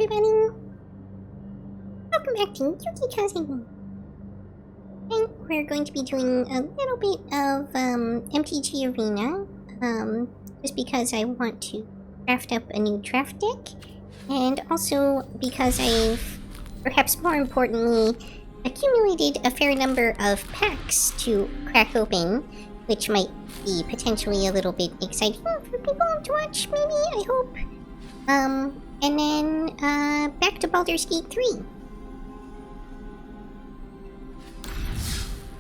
everybody! Welcome back to Yukikaze! And we're going to be doing a little bit of MTG Arena, just because I want to draft up a new draft deck, and also because I've, perhaps more importantly, accumulated a fair number of packs to crack open, which might be potentially a little bit exciting for people to watch, maybe, I hope. And then, back to Baldur's Gate 3.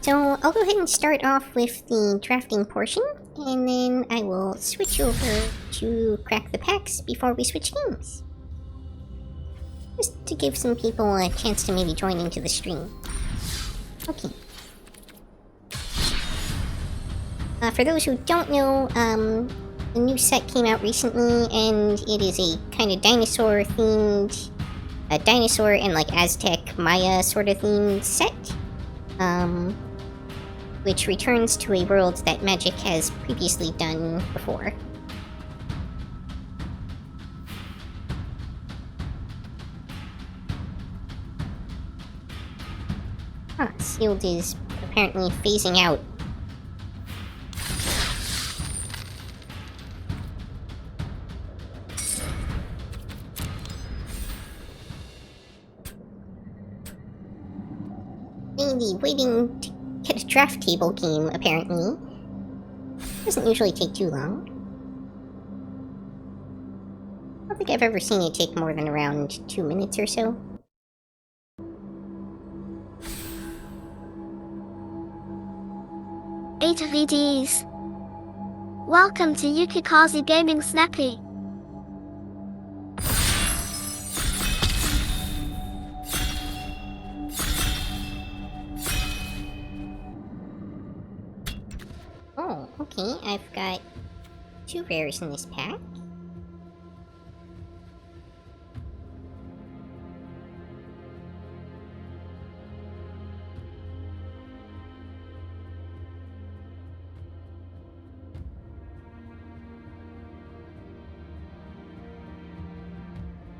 So, I'll go ahead and start off with the drafting portion, and then I will switch over to crack the packs before we switch games. Just to give some people a chance to maybe join into the stream. Okay. For those who don't know, the new set came out recently, and it is a kind of dinosaur-themed, dinosaur and like Aztec, Maya sort of themed set, which returns to a world that Magic has previously done before. Sealed is apparently phasing out. Waiting to get a draft table game, apparently. Doesn't usually take too long. I don't think I've ever seen it take more than around 2 minutes or so. VDs. Welcome to Yukikaze Gaming Snappy. Oh, okay, I've got 2 rares in this pack.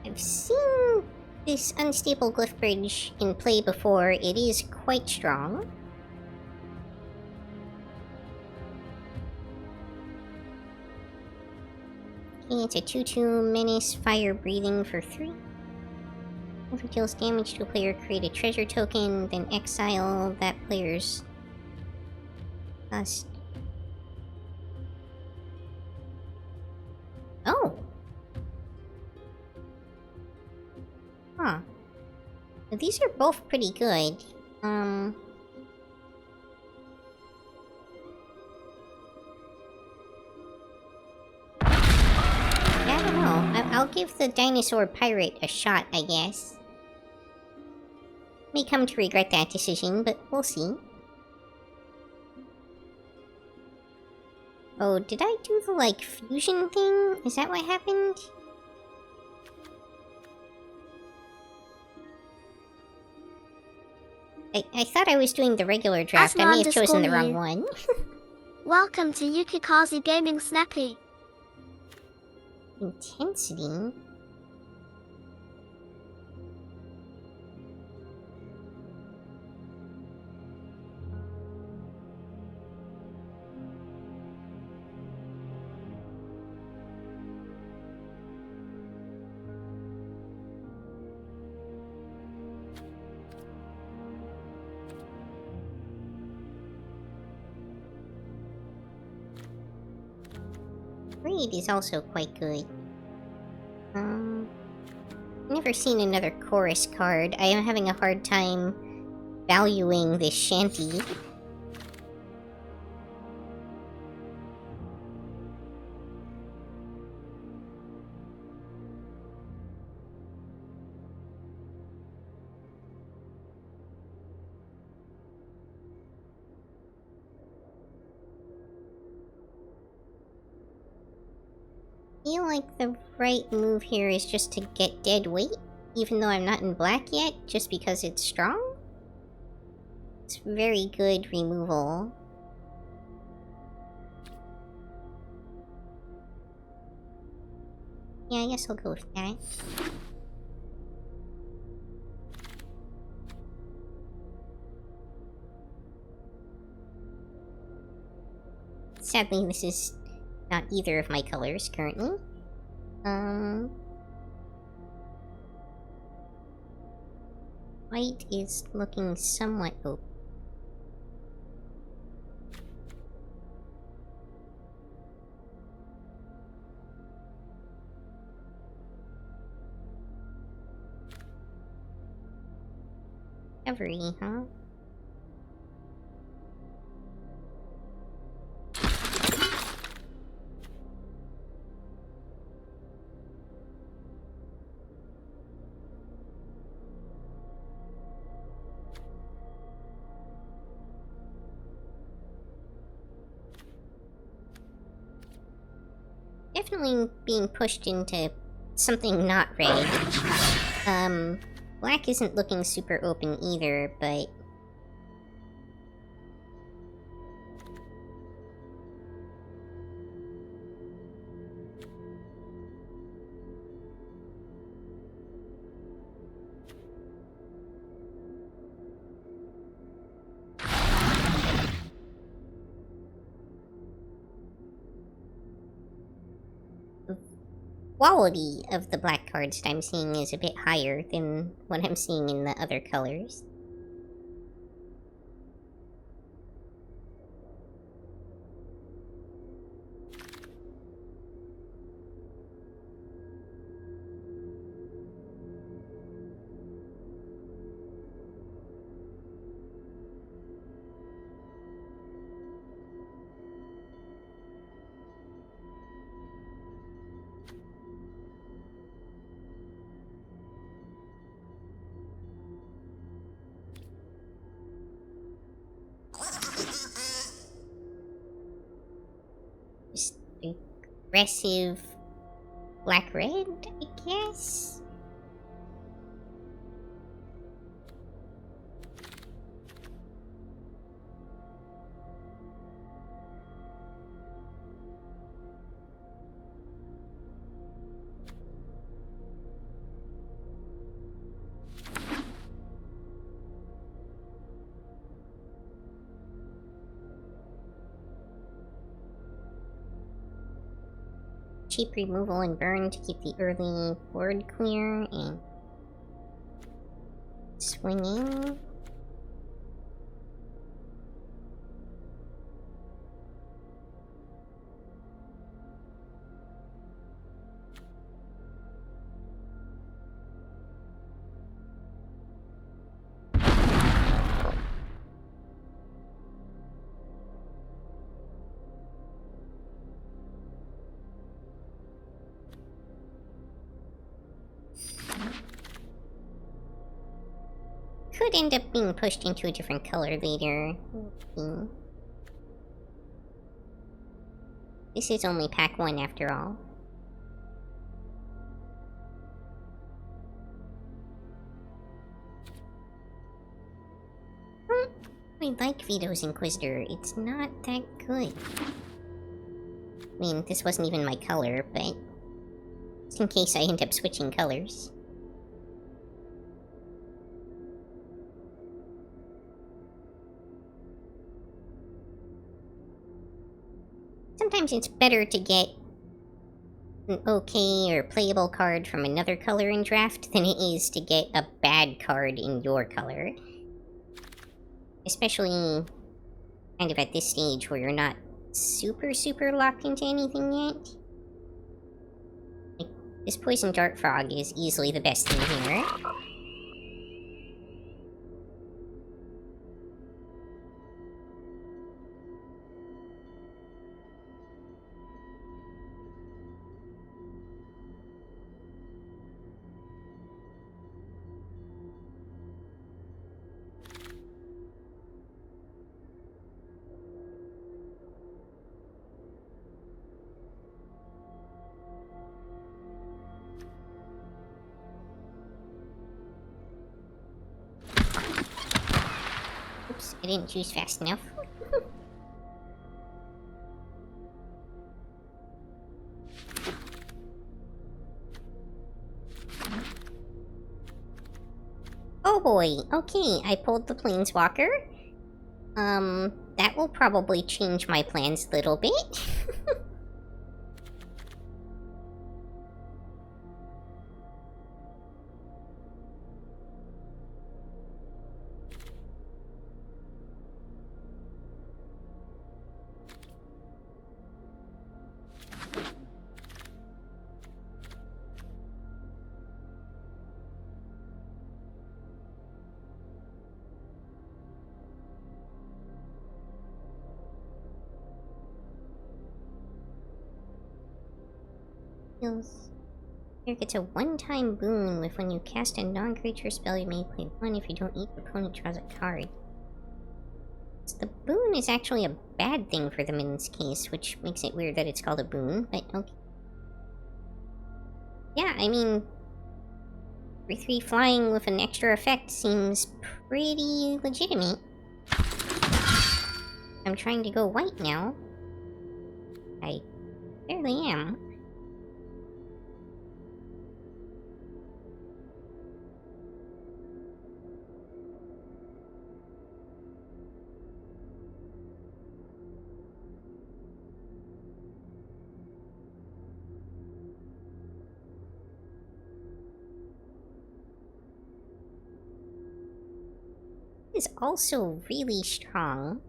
I've seen this unstable glyph bridge in play before. It is quite strong. Okay, it's a 2/2 menace, fire breathing for 3. If it deals damage to a player, create a treasure token, then exile that player's cost. Oh! Huh. These are both pretty good. I don't know. I'll give the dinosaur pirate a shot, I guess. May come to regret that decision, but we'll see. Oh, did I do the, like, fusion thing? Is that what happened? I thought I was doing the regular draft. I may have chosen the wrong one. Welcome to Yukikaze Gaming Snappy. Intensity? Raid is also quite good. Never seen another chorus card. I am having a hard time valuing this shanty. I feel like the right move here is just to get dead weight, even though I'm not in black yet, just because it's strong. It's very good removal. Yeah, I guess I'll go with that. sadly, this is not either of my colors currently. White is looking somewhat open. Discovery, huh? Definitely being pushed into something not red. Black isn't looking super open either, but... quality of the black cards that I'm seeing is a bit higher than what I'm seeing in the other colors. Just aggressive black-red, I guess? Cheap removal and burn to keep the early board clear, and swinging. Could end up being pushed into a different color later. This is only pack 1 after all. I like Vito's Inquisitor. It's not that good. I mean, this wasn't even my color, but just in case I end up switching colors. Sometimes it's better to get an okay or playable card from another color in draft than it is to get a bad card in your color. Especially kind of at this stage where you're not super locked into anything yet. Like, this Poison Dart Frog is easily the best thing here. Oops, I didn't choose fast enough. Oh boy, okay, I pulled the Planeswalker. that will probably change my plans a little bit. Here gets a one-time boon with when you cast a non-creature spell you may play 1 if you don't each opponent draws a card. So the boon is actually a bad thing for them in this case, which makes it weird that it's called a boon, but okay. Yeah, I mean, 3/3 flying with an extra effect seems pretty legitimate. I'm trying to go white now. I barely am. Is also really strong.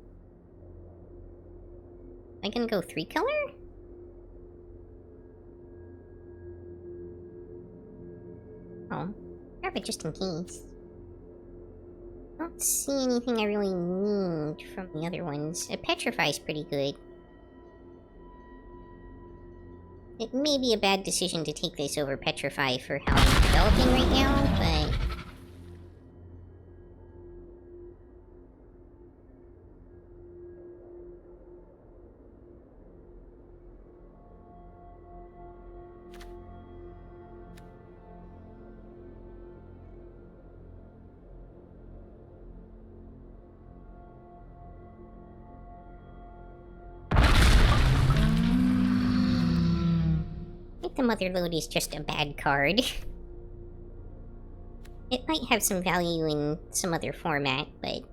Am I gonna go 3-color? Oh, grab it just in case. I don't see anything I really need from the other ones. A Petrify's pretty good. It may be a bad decision to take this over Petrify for how I'm developing right now, but... the Motherlode is just a bad card. It might have some value in some other format, but...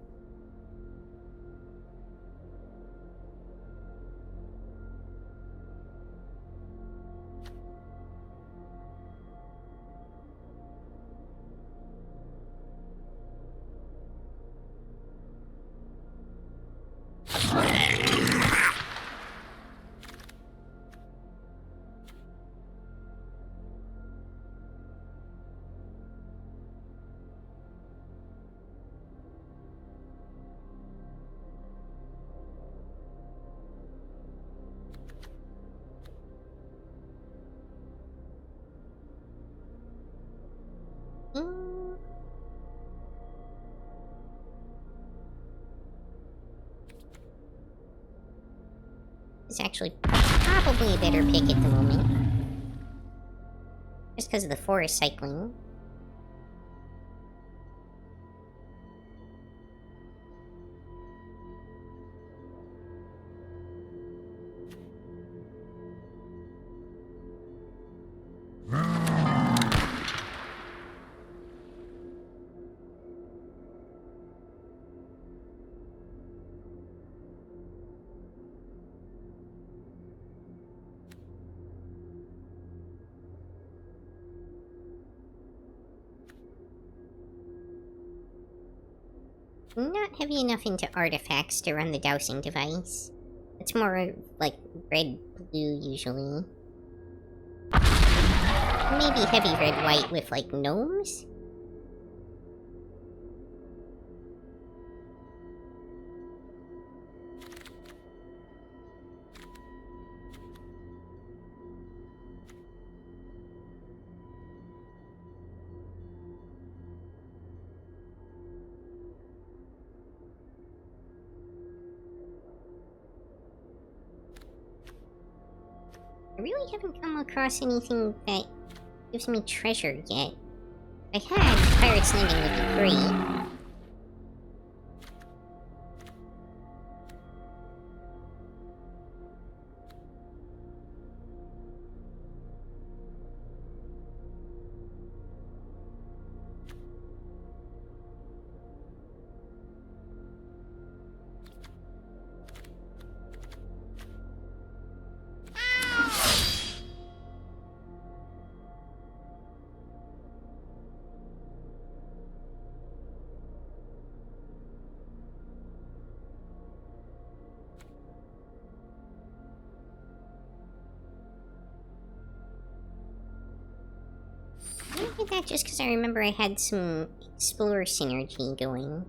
It's actually probably a better pick at the moment. Just because of the forest cycling. Not heavy enough into artifacts to run the dowsing device. It's more like red-blue usually. Maybe heavy red-white with like gnomes? I really haven't come across anything that gives me treasure yet. If I had, Pirate's Landing would be great. I did that just because I remember I had some Explorer synergy going.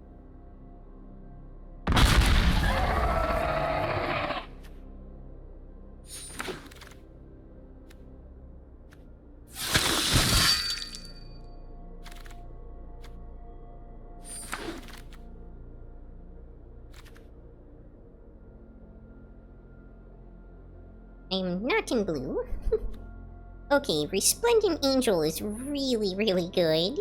I'm not in blue. Okay, Resplendent Angel is really, really good.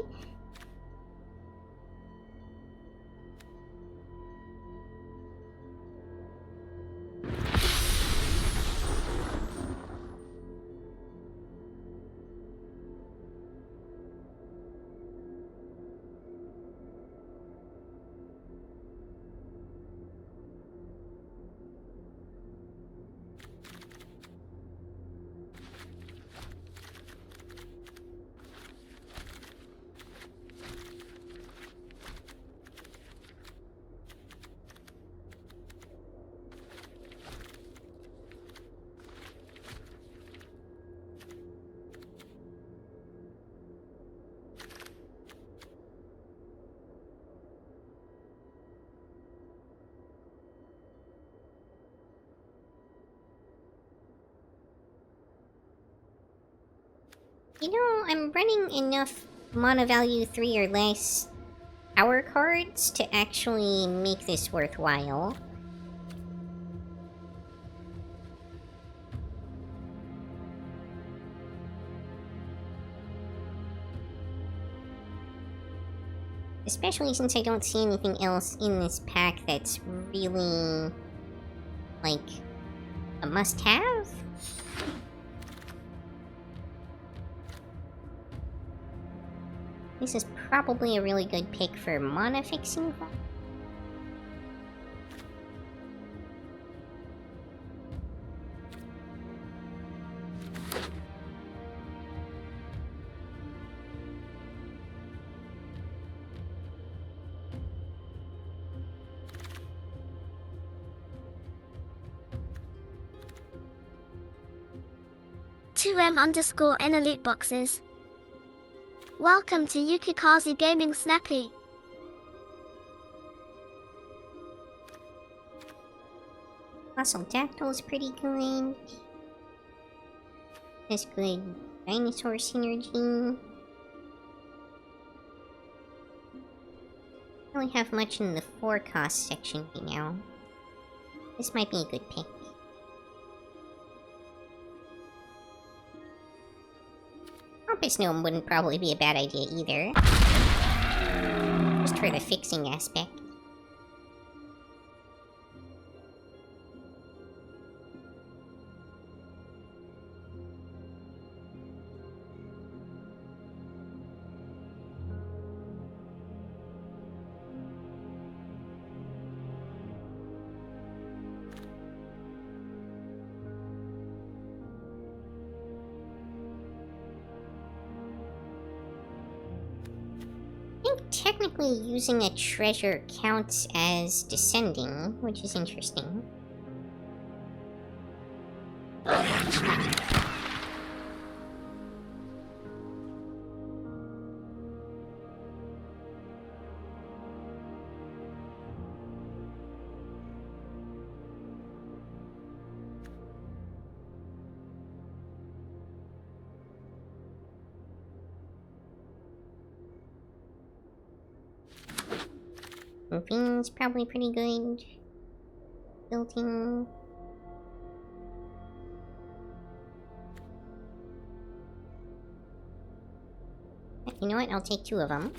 You know, I'm running enough mana value 3 or less power cards to actually make this worthwhile. Especially since I don't see anything else in this pack that's really, like, a must-have. This is probably a really good pick for mana fixing. M_N elite boxes. Welcome to Yukikaze Gaming Snappy. Fossil Dactyl's pretty good. Has good dinosaur synergy. Don't really have much in the 4 cost section right now. This might be a good pick. Compass Gnome wouldn't probably be a bad idea either. Just for the fixing aspect. Technically, using a treasure counts as descending, which is interesting. Moving's probably pretty good. Building. You know what? I'll take 2 of them.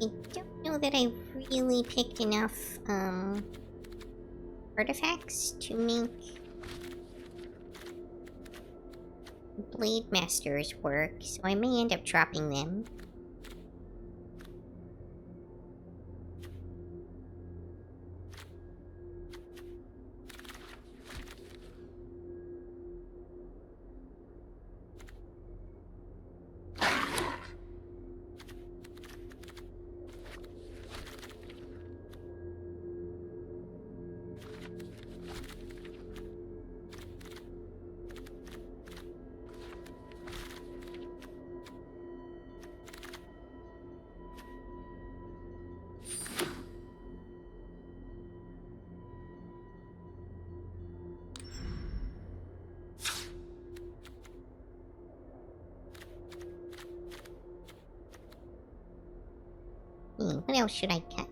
I don't know that I really picked enough, artifacts to make Blade Masters work, so I may end up dropping them. What else should I cut?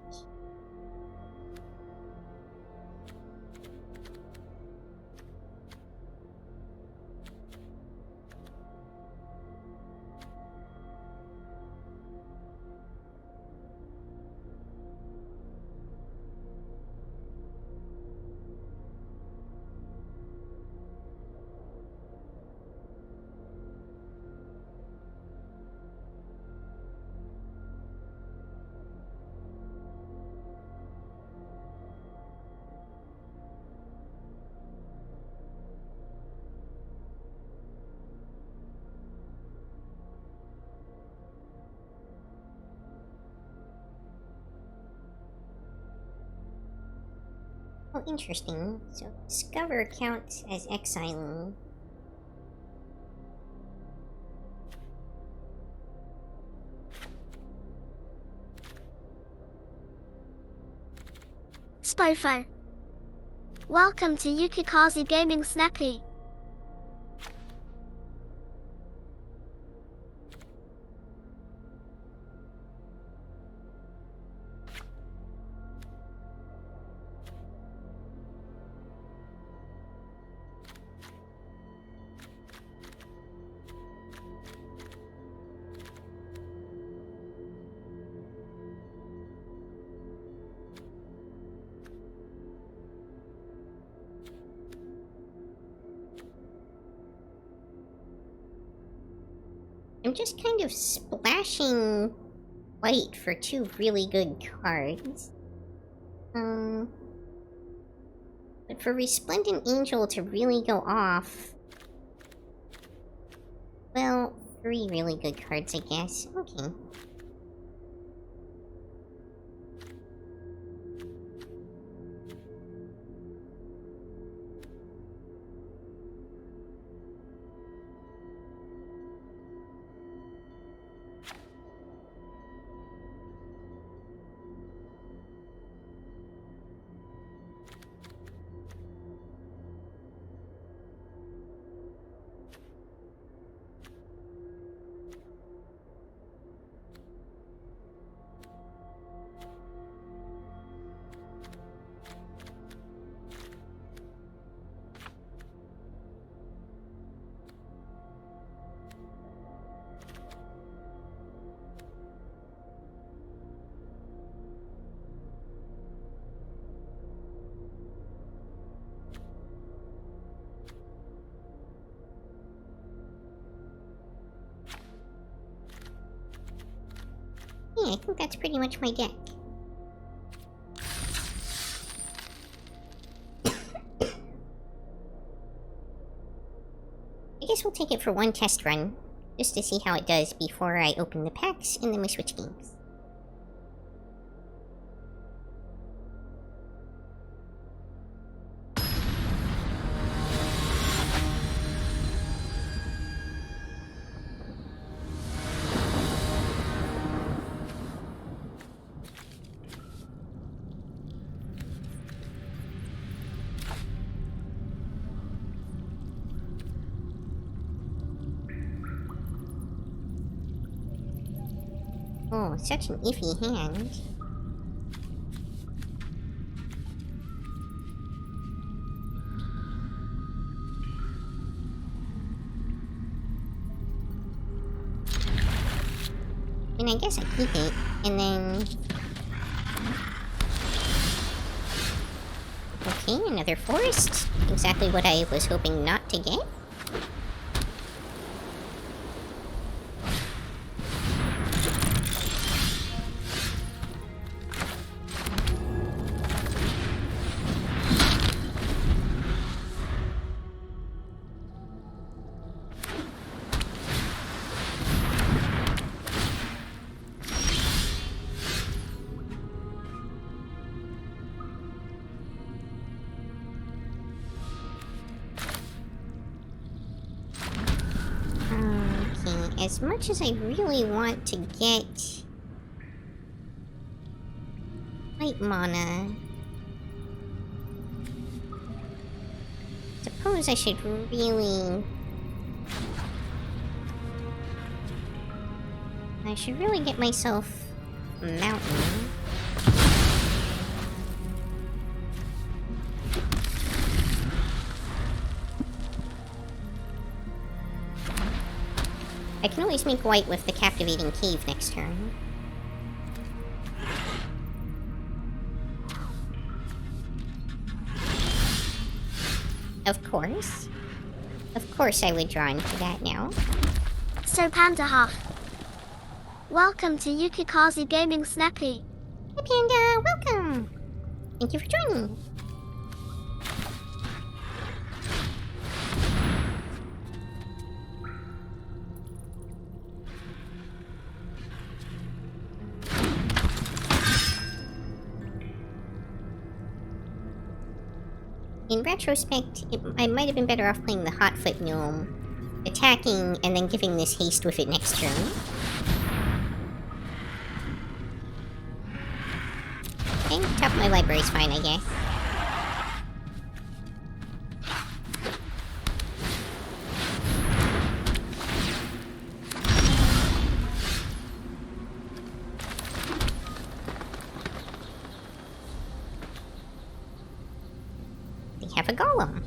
Oh, interesting. So, discover counts as exiling. Spofo. Welcome to Yukikaze Gaming Snappy. I'm just kind of splashing white for two really good cards. But for Resplendent Angel to really go off... Well, three really good cards, I guess. Okay. Yeah, I think that's pretty much my deck. I guess we'll take it for one test run, just to see how it does before I open the packs and then we switch games. Oh, such an iffy hand. And I guess I keep it, and then... Okay, another forest. Exactly what I was hoping not to get. Okay, as much as I really want to get light mana, suppose I should really... I should really get myself a mountain. I can always make white with the captivating cave next turn. Of course. Of course I would draw into that now. So Panda Huff. Welcome to Yukikaze Gaming Snappy. Hey Panda, welcome! Thank you for joining. In retrospect, I might have been better off playing the Hotfoot Gnome, attacking and then giving this haste with it next turn. Okay, top of my library's fine, I guess. They have a golem.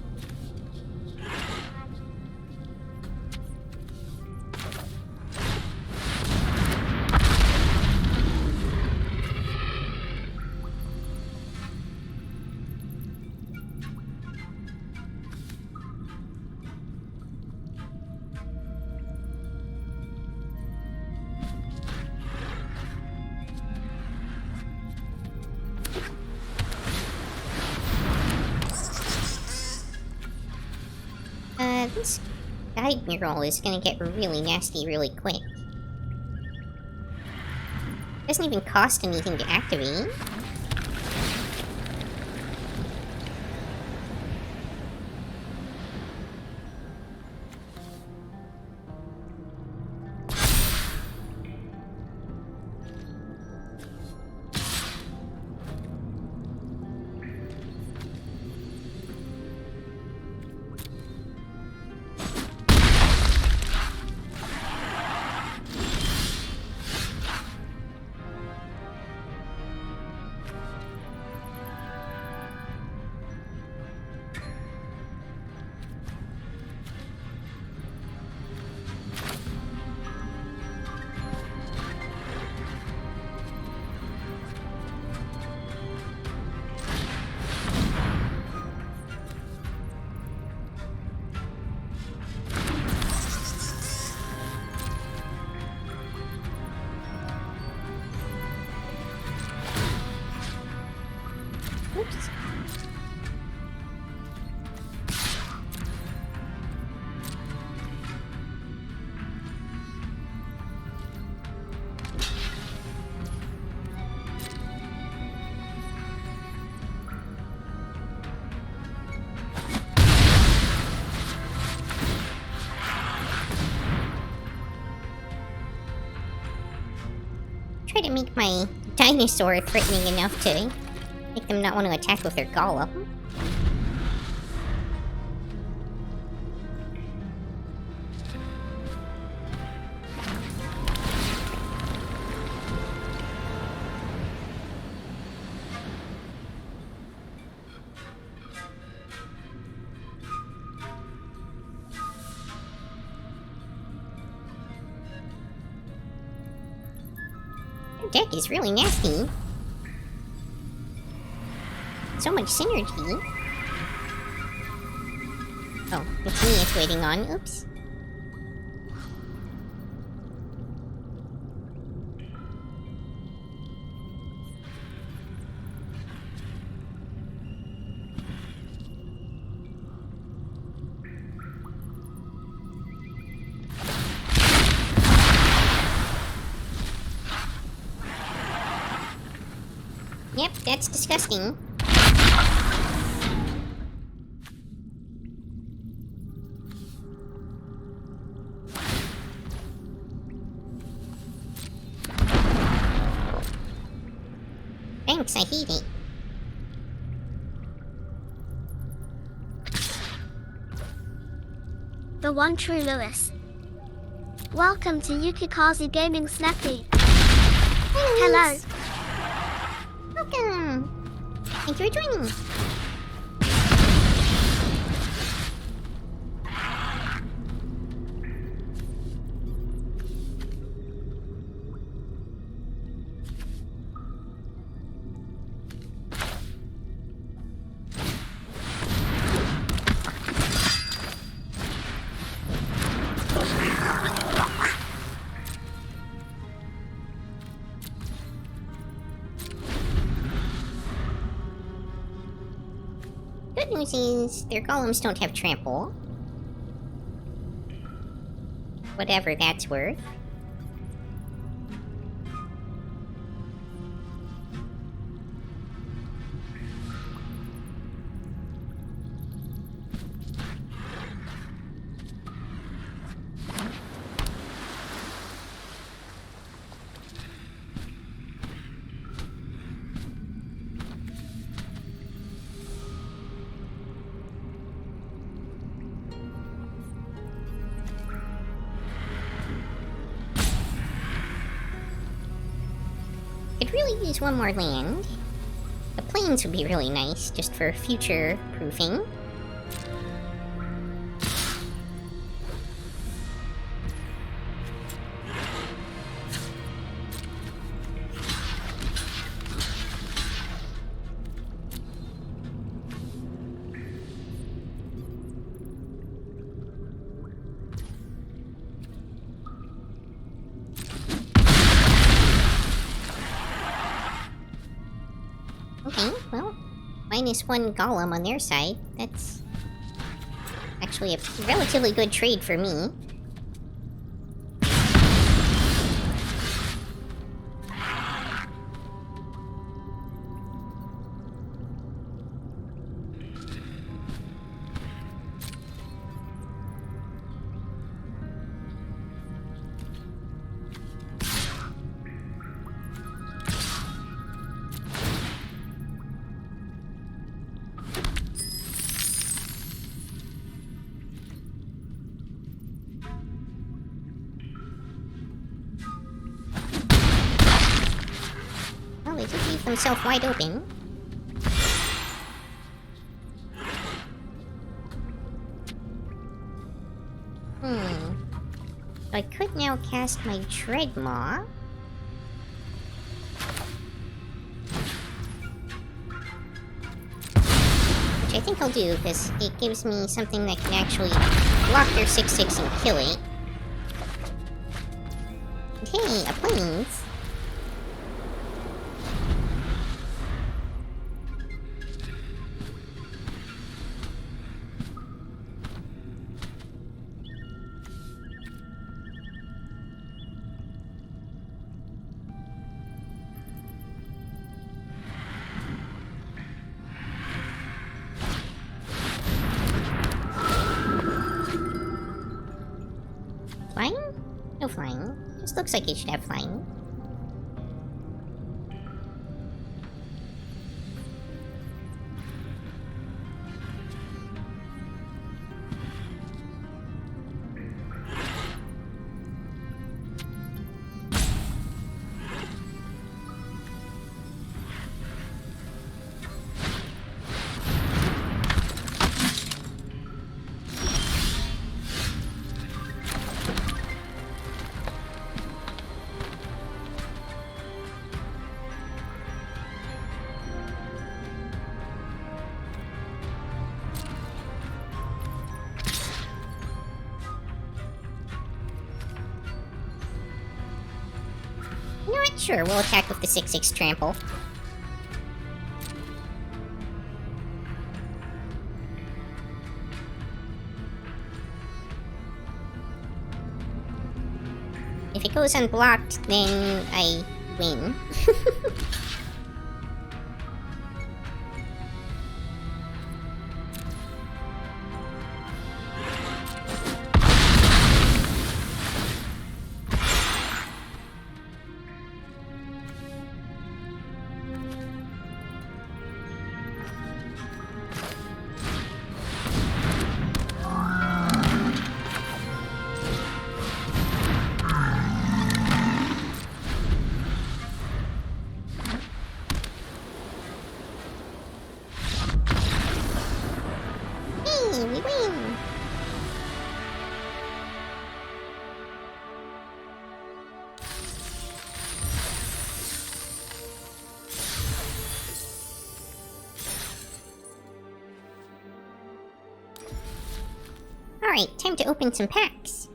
This guide mural is gonna get really nasty really quick. Doesn't even cost anything to activate. Oops. Try to make my dinosaur threatening enough to make them not want to attack with their golem. Your deck is really nasty. So much synergy. Oh, it's me it's waiting on. Oops. Yep, that's disgusting. Thanks, I hate it. The one true Lewis. Welcome to Yukikaze Gaming Snappy. Hello. Welcome. Thank you for joining. Good news is, their golems don't have trample. Whatever that's worth. Could really use one more land. The plains would be really nice, just for future proofing. Okay, well, minus one golem on their side. That's actually a relatively good trade for me. Well, they did leave themselves wide open. I could now cast my Dreadmaw. Which I think I'll do, because it gives me something that can actually block their 6/6 and kill it. And hey, a plains. Flying? No flying. Just looks like it should have flying. Sure, we'll attack with the 6/6 trample. If it goes unblocked, then I win. Hey, we win! Alright, time to open some packs.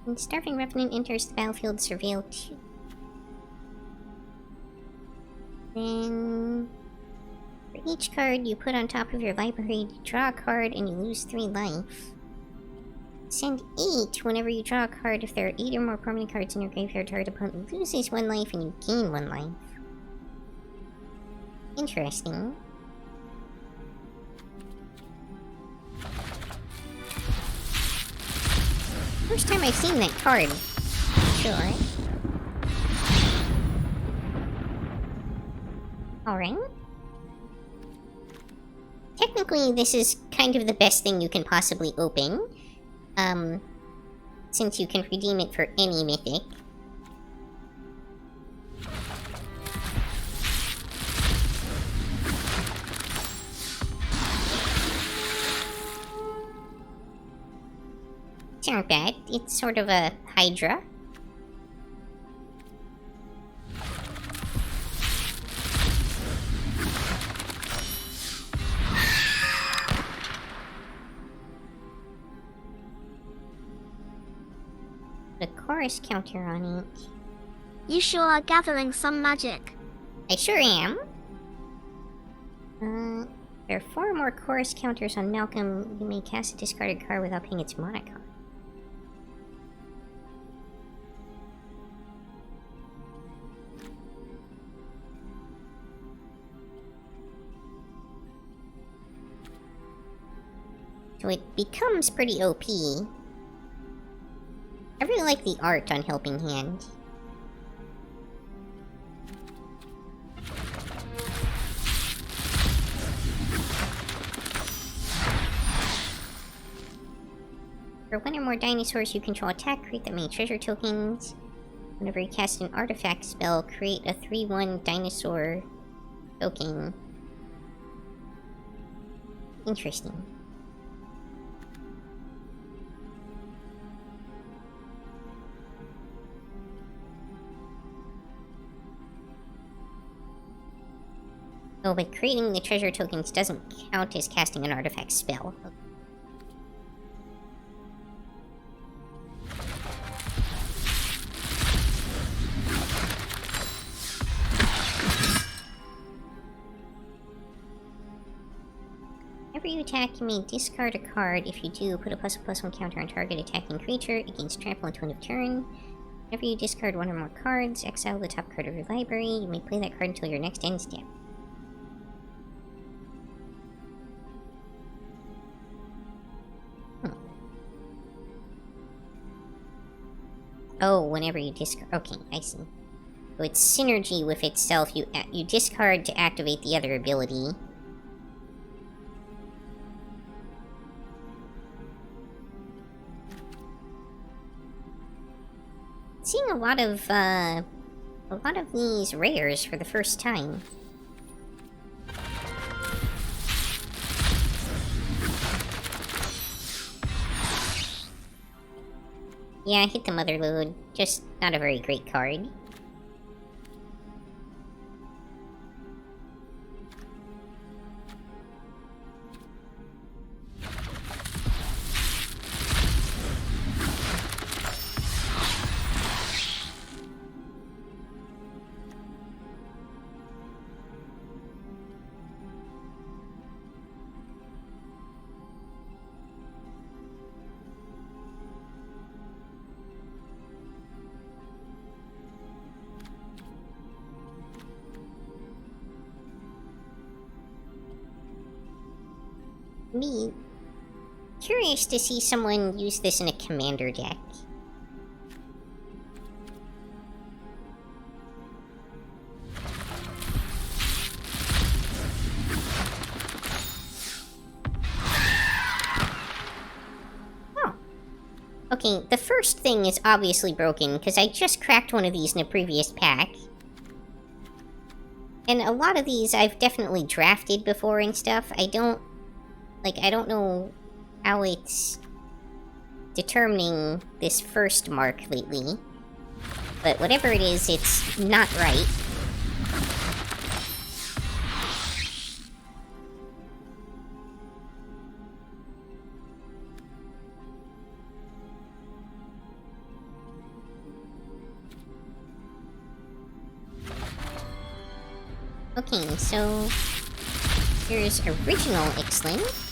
When Starving Revenant enters the battlefield, surveil 2. Then, for each card you put on top of your library, you draw a card and you lose 3 life. Send 8 whenever you draw a card. If there are 8 or more permanent cards in your graveyard, target opponent loses 1 life and you gain 1 life. Interesting. First time I've seen that card. Sure. Alright. Technically, this is kind of the best thing you can possibly open. Since you can redeem it for any mythic. It's not bad. It's sort of a Hydra. The chorus counter on it. You sure are gathering some magic. I sure am. There are 4 more chorus counters on Malcolm. You may cast a discarded card without paying its mana cost. So it becomes pretty OP. I really like the art on Helping Hand. For 1 or more dinosaurs you control attack, create that many treasure tokens. Whenever you cast an artifact spell, create a 3/1 dinosaur token. Interesting. Oh, but creating the treasure tokens doesn't count as casting an artifact spell. Whenever you attack, you may discard a card. If you do, put a +1/+1 counter on target attacking creature against trample until end of turn. Whenever you discard 1 or more cards, exile the top card of your library. You may play that card until your next end step. Oh, whenever you discard... Okay, I see. So it's synergy with itself. You discard to activate the other ability. Seeing a lot of these rares for the first time. Yeah, I hit the Mother Lode. Just not a very great card. Be curious to see someone use this in a commander deck. Okay, the first thing is obviously broken, because I just cracked one of these in a previous pack. And a lot of these I've definitely drafted before and stuff. I don't know how it's determining this first mark lately. But whatever it is, it's not right. Okay, so here's original Ixlin.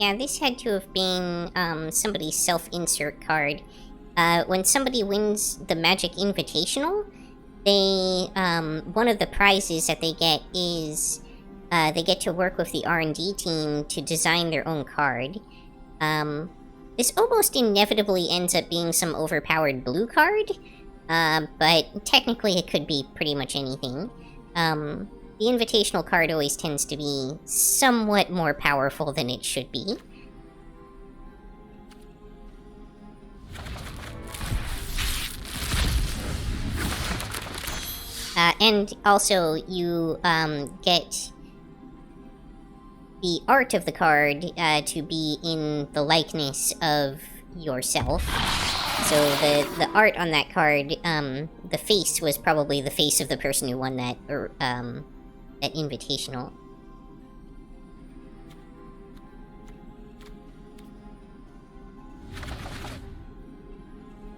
Yeah, this had to have been somebody's self-insert card. When somebody wins the Magic Invitational, they one of the prizes that they get is they get to work with the R&D team to design their own card. This almost inevitably ends up being some overpowered blue card, but technically it could be pretty much anything. The invitational card always tends to be somewhat more powerful than it should be. And also, you get the art of the card to be in the likeness of yourself. So the art on that card, the face was probably the face of the person who won that, that invitational.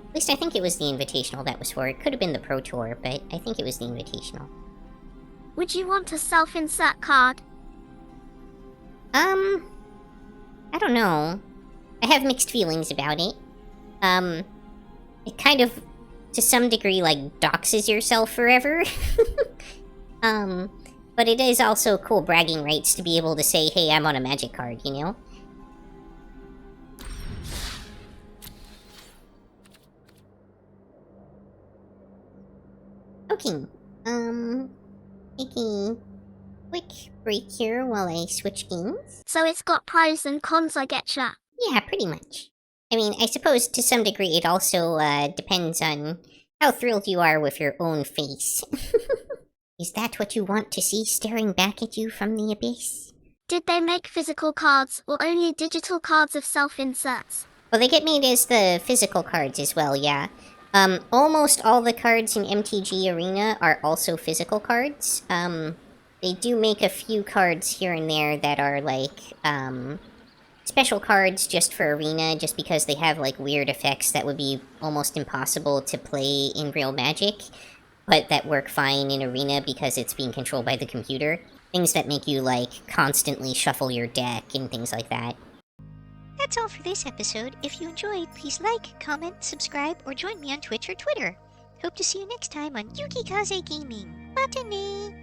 At least I think it was the invitational that was for. It could have been the Pro Tour, but I think it was the invitational. Would you want a self-insert card? I don't know. I have mixed feelings about it. It kind of, to some degree, like, doxes yourself forever. But it is also cool bragging rights to be able to say, hey, I'm on a Magic card, you know? Okay, take a quick break here while I switch games. So it's got pros and cons, I getcha. Yeah, pretty much. I mean, I suppose to some degree it also depends on how thrilled you are with your own face. Is that what you want to see staring back at you from the abyss? Did they make physical cards or only digital cards of self-inserts? Well, they get made as the physical cards as well, yeah. Almost all the cards in MTG Arena are also physical cards. They do make a few cards here and there that are, like, special cards just for Arena, just because they have, like, weird effects that would be almost impossible to play in real Magic, but that work fine in Arena because it's being controlled by the computer. Things that make you, like, constantly shuffle your deck and things like that. That's all for this episode. If you enjoyed, please like, comment, subscribe, or join me on Twitch or Twitter. Hope to see you next time on Yukikaze Gaming. Botany!